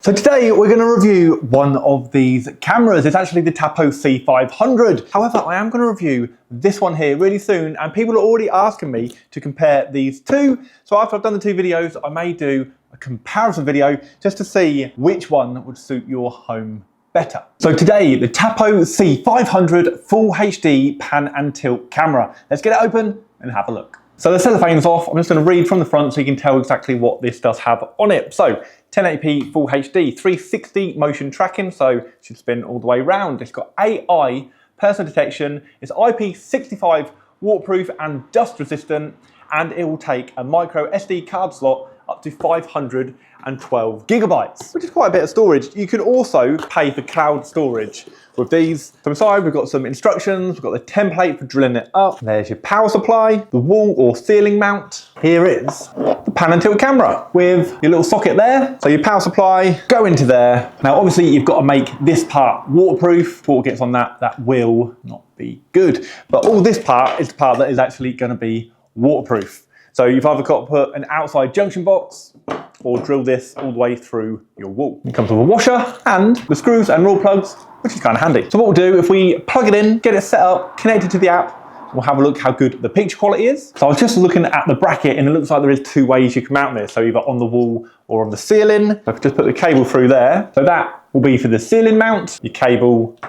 So today we're going to review one of these cameras. It's actually the Tapo C500. However, I am going to review this one here really soon, and people are already asking me to compare these two. So after I've done the two videos, I may do a comparison video just to see which one would suit your home better. So today, the Tapo C500 Full HD Pan and Tilt camera. Let's get it open and have a look. So the cellophane's off. I'm just going to read from the front so you can tell exactly what this does have on it. So 1080p Full HD, 360 motion tracking, so it should spin all the way around. It's got AI personal detection. It's IP65 waterproof and dust resistant, and it will take a micro SD card slot up to 512 gigabytes, which is quite a bit of storage. You can also pay for cloud storage with these. So inside we've got some instructions, we've got the template for drilling it up. There's your power supply, the wall or ceiling mount. Here is the pan and tilt camera with your little socket there. So your power supply, go into there. Now obviously you've got to make this part waterproof. Water gets on that will not be good. But all this part is the part that is actually going to be waterproof. So you've either got to put an outside junction box or drill this all the way through your wall. It comes with a washer and the screws and raw plugs, which is kind of handy. So what we'll do, if we plug it in, get it set up, connect it to the app, we'll have a look how good the picture quality is. So I was just looking at the bracket and it looks like there is two ways you can mount this. So either on the wall or on the ceiling. So I've just put the cable through there. So that will be for the ceiling mount. Your cable,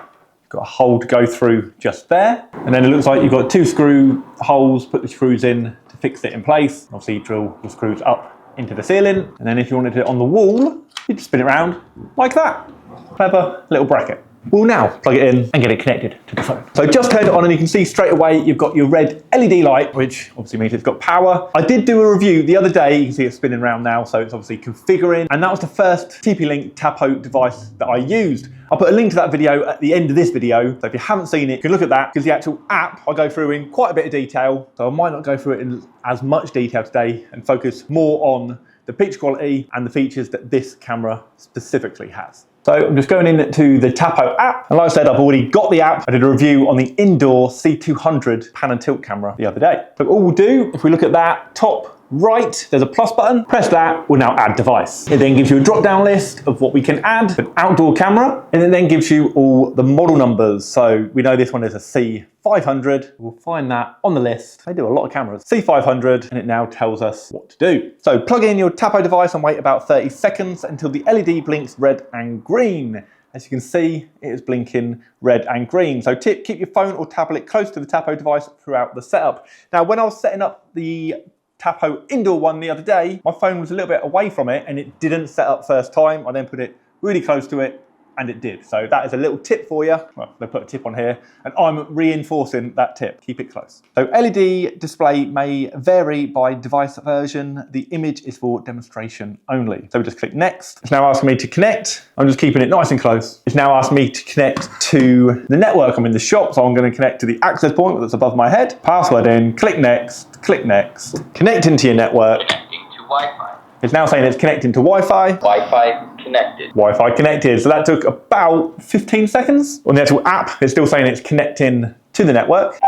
got a hole to go through just there. And then it looks like you've got two screw holes, put the screws in to fix it in place. Obviously you drill the screws up into the ceiling. And then if you wanted it on the wall, you just spin it around like that. Clever little bracket. We'll now plug it in and get it connected to the phone. So just turned it on and you can see straight away you've got your red LED light, which obviously means it's got power. I did do a review the other day, you can see it spinning around now, so it's obviously configuring. And that was the first TP-Link Tapo device that I used. I'll put a link to that video at the end of this video, so if you haven't seen it, you can look at that, because the actual app I go through in quite a bit of detail, so I might not go through it in as much detail today and focus more on the picture quality and the features that this camera specifically has. So I'm just going into the Tapo app, and like I said, I've already got the app. I did a review on the indoor C200 pan and tilt camera the other day. So all we'll do, if we look at that top right, there's a plus button. Press that, we'll now add device. It then gives you a drop-down list of what we can add, an outdoor camera, and it then gives you all the model numbers. So we know this one is a C500. We'll find that on the list. They do a lot of cameras. C500, and it now tells us what to do. So plug in your Tapo device and wait about 30 seconds until the LED blinks red and green. As you can see, it is blinking red and green. So tip, keep your phone or tablet close to the Tapo device throughout the setup. Now, when I was setting up the Tapo indoor one the other day, my phone was a little bit away from it and it didn't set up first time. I then put it really close to it and it did. So that is a little tip for you. Well, they put a tip on here and I'm reinforcing that tip. Keep it close. So LED display may vary by device version. The image is for demonstration only. So we just click next. It's now asking me to connect. I'm just keeping it nice and close. It's now asking me to connect to the network. I'm in the shop, so I'm going to connect to the access point that's above my head. Password in, click next, connecting to your network. Connecting to Wi-Fi. It's now saying it's connecting to Wi-Fi. Wi-Fi connected. Wi-Fi connected. So that took about 15 seconds. On the actual app, it's still saying it's connecting to the network.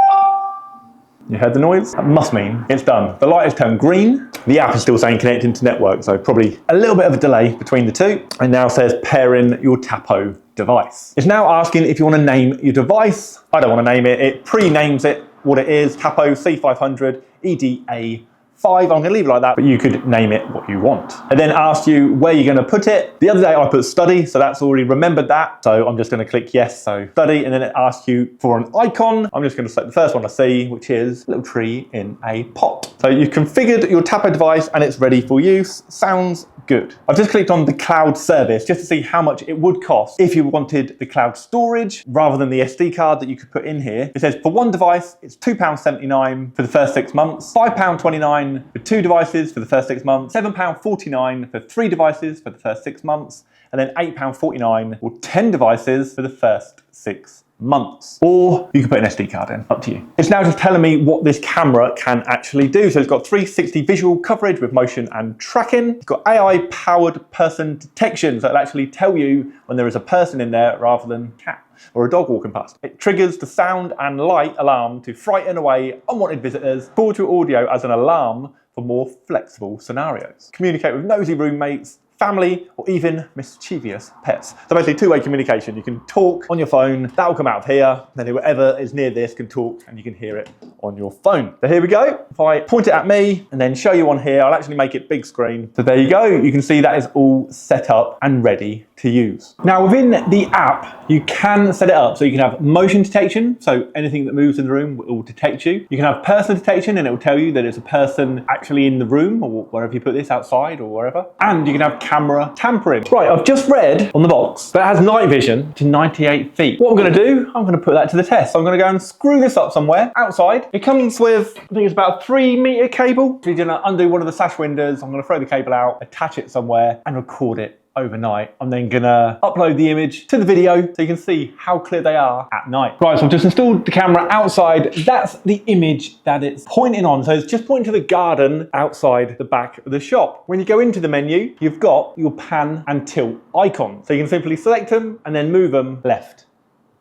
You heard the noise? That must mean it's done. The light has turned green. The app is still saying connecting to network, so probably a little bit of a delay between the two. It now says pairing your Tapo device. It's now asking if you want to name your device. I don't want to name it. It pre-names it what it is, Tapo C500 EDA 5. I'm going to leave it like that, but you could name it what you want. It then asks you where you're going to put it. The other day I put study, so that's already remembered that. So I'm just going to click yes, so study, and then it asks you for an icon. I'm just going to select the first one I see, which is a little tree in a pot. So you've configured your Tapo device and it's ready for use. Sounds good. I've just clicked on the cloud service just to see how much it would cost if you wanted the cloud storage rather than the SD card that you could put in here. It says for one device, it's £2.79 for the first 6 months, £5.29 for two devices for the first 6 months, £7.49 for three devices for the first 6 months, and then £8.49 for 10 devices for the first 6 months. Or you can put an SD card in, up to you. It's now just telling me what this camera can actually do. So it's got 360 visual coverage with motion and tracking. It's got AI powered person detection. So it'll actually tell you when there is a person in there rather than cat or a dog walking past. It triggers the sound and light alarm to frighten away unwanted visitors. Forward to audio as an alarm for more flexible scenarios. Communicate with nosy roommates, family, or even mischievous pets. So basically two-way communication. You can talk on your phone, that will come out of here, then whoever is near this can talk and you can hear it on your phone. So here we go. If I point it at me and then show you on here, I'll actually make it big screen. So there you go. You can see that is all set up and ready to use. Now within the app, you can set it up so you can have motion detection. So anything that moves in the room will detect you. You can have person detection and it will tell you that it's a person actually in the room or wherever you put this, outside or wherever. And you can have camera tampering. Right, I've just read on the box that it has night vision to 98 feet. What I'm gonna do, I'm gonna put that to the test. So I'm gonna go and screw this up somewhere outside. It comes with, I think it's about a 3-meter cable. So you're gonna undo one of the sash windows. I'm gonna throw the cable out, attach it somewhere and record it overnight. I'm then gonna upload the image to the video so you can see how clear they are at night. Right, so I've just installed the camera outside. That's the image that it's pointing on. So it's just pointing to the garden outside the back of the shop. When you go into the menu, you've got your pan and tilt icon. So you can simply select them and then move them left,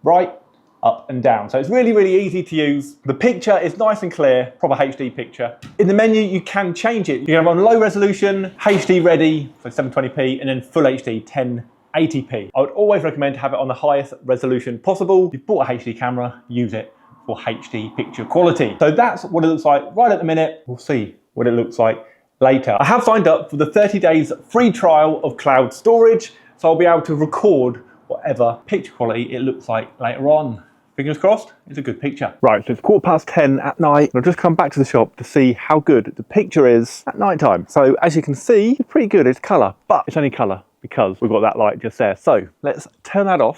right, up and down. So it's really, really easy to use. The picture is nice and clear, proper HD picture. In the menu, you can change it. You can have on low resolution, HD ready for 720p, and then full HD 1080p. I would always recommend to have it on the highest resolution possible. If you've bought a HD camera, use it for HD picture quality. So that's what it looks like right at the minute. We'll see what it looks like later. I have signed up for the 30 days free trial of cloud storage, so I'll be able to record whatever picture quality it looks like later on. Fingers crossed, it's a good picture. Right, so it's 10:15 at night. I've just come back to the shop to see how good the picture is at night time. So as you can see, it's pretty good, it's colour, but it's only colour because we've got that light just there. So let's turn that off.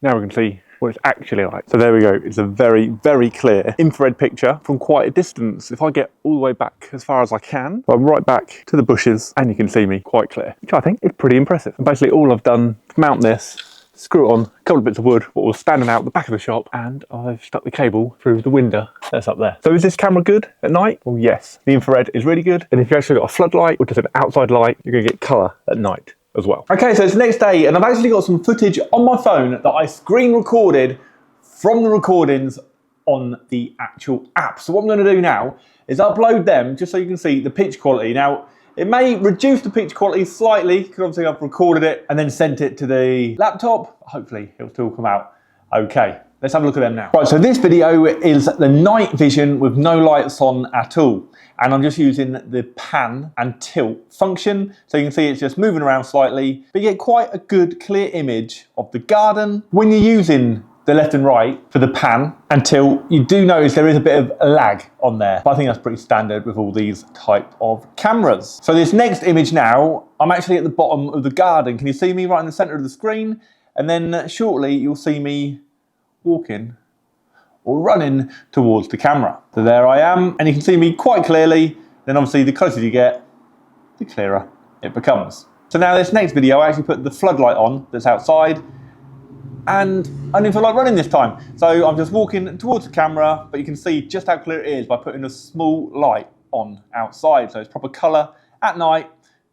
Now we can see what it's actually like. So there we go, it's a very, very clear infrared picture from quite a distance. If I get all the way back as far as I can, I'm right back to the bushes and you can see me quite clear, which I think is pretty impressive. And basically all I've done to mount this, screw it on, a couple of bits of wood, what was standing out the back of the shop, and I've stuck the cable through the window that's up there. So is this camera good at night? Well, yes. The infrared is really good, and if you actually got a floodlight or just an outside light, you're gonna get colour at night as well. Okay, so it's the next day, and I've actually got some footage on my phone that I screen recorded from the recordings on the actual app. So what I'm gonna do now is upload them just so you can see the pitch quality. Now, it may reduce the pitch quality slightly because obviously I've recorded it and then sent it to the laptop. Hopefully it'll still come out okay. Let's have a look at them now. Right, so this video is the night vision with no lights on at all. And I'm just using the pan and tilt function. So you can see it's just moving around slightly, but you get quite a good clear image of the garden. When you're using the left and right for the pan and tilt, you do notice there is a bit of a lag on there. But I think that's pretty standard with all these type of cameras. So this next image now, I'm actually at the bottom of the garden. Can you see me right in the center of the screen? And then shortly you'll see me walking or running towards the camera. So there I am, and you can see me quite clearly. Then obviously the closer you get, the clearer it becomes. So now this next video, I actually put the floodlight on that's outside, and I didn't feel like running this time. So I'm just walking towards the camera, but you can see just how clear it is by putting a small light on outside. So it's proper colour at night,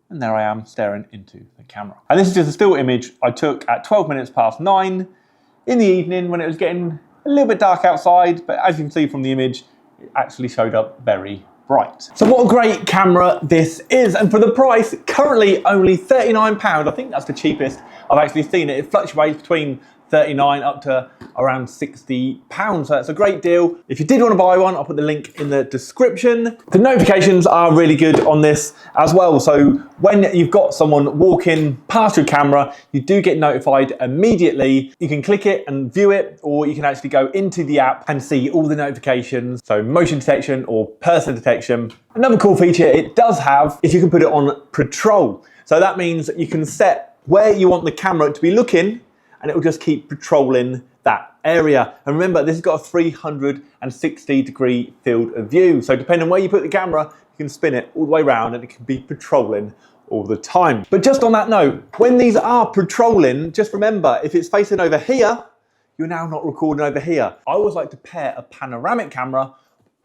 and there I am staring into the camera. And this is just a still image I took at 9:12 in the evening when it was getting a little bit dark outside, but as you can see from the image, it actually showed up very bright. So what a great camera this is, and for the price, currently only £39. I think that's the cheapest I've actually seen it. It fluctuates between 39 up to around £60. So that's a great deal. If you did want to buy one, I'll put the link in the description. The notifications are really good on this as well. So when you've got someone walking past your camera, you do get notified immediately. You can click it and view it, or you can actually go into the app and see all the notifications. So motion detection or person detection. Another cool feature it does have is you can put it on patrol. So that means you can set where you want the camera to be looking, and it will just keep patrolling that area. And remember, this has got a 360-degree field of view. So depending on where you put the camera, you can spin it all the way around and it can be patrolling all the time. But just on that note, when these are patrolling, just remember, if it's facing over here, you're now not recording over here. I always like to pair a panoramic camera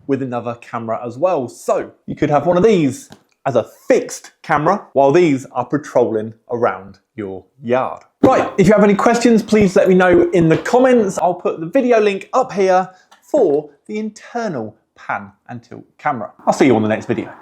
with another camera as well. So you could have one of these as a fixed camera while these are patrolling around your yard. Right, if you have any questions, please let me know in the comments. I'll put the video link up here for the internal pan and tilt camera. I'll see you on the next video.